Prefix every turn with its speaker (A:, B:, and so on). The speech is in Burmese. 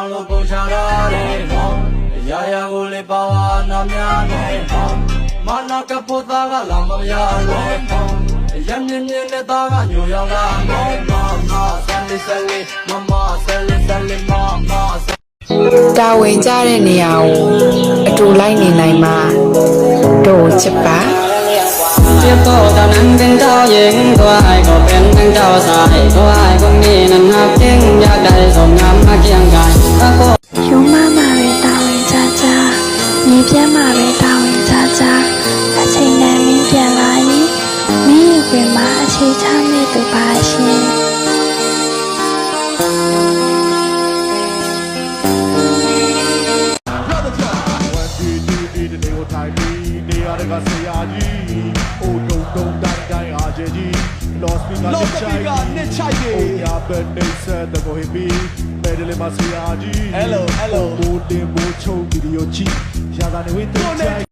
A: အောင်လို့ပုံချရတယ်ရာရာကိုလေပါဝါနာများနဲ့မနာကဖို့သားကလာမရလို့ရမြင်းမြင်းနဲ့သားကညိုရောက်လာမဆယ်လေးဆယ်လေးမမဆယ်လေးဆယ်လေးမ
B: တာဝန်ကြတဲ့နေရာကိုအတူလိုက်နေနိုင်မှာတို့ချစ်ပါ
C: เทียบโตเท่านั้นเป็นเจ้าหญิงตัวไอ้ก็เป็นทั้งเจ้าชายตัวไอ้คนนี้นั้นหักจริงอยากได้สมงามมาเคียงกาย
D: ယူမမှာပဲတာဝန်ကြကြနေပြတ်မှာပဲတာဝန်ကြကြအချိန်နဲ့မင်းပြန်လာရင်မင်းရဲ့ခွင်မှာအခြေချမဲ့သူပါရှင်
E: Lost me got net chai ya ben nei sa da go hibi medal ma sia ji hello mo de mo chou video chi ya ga ne win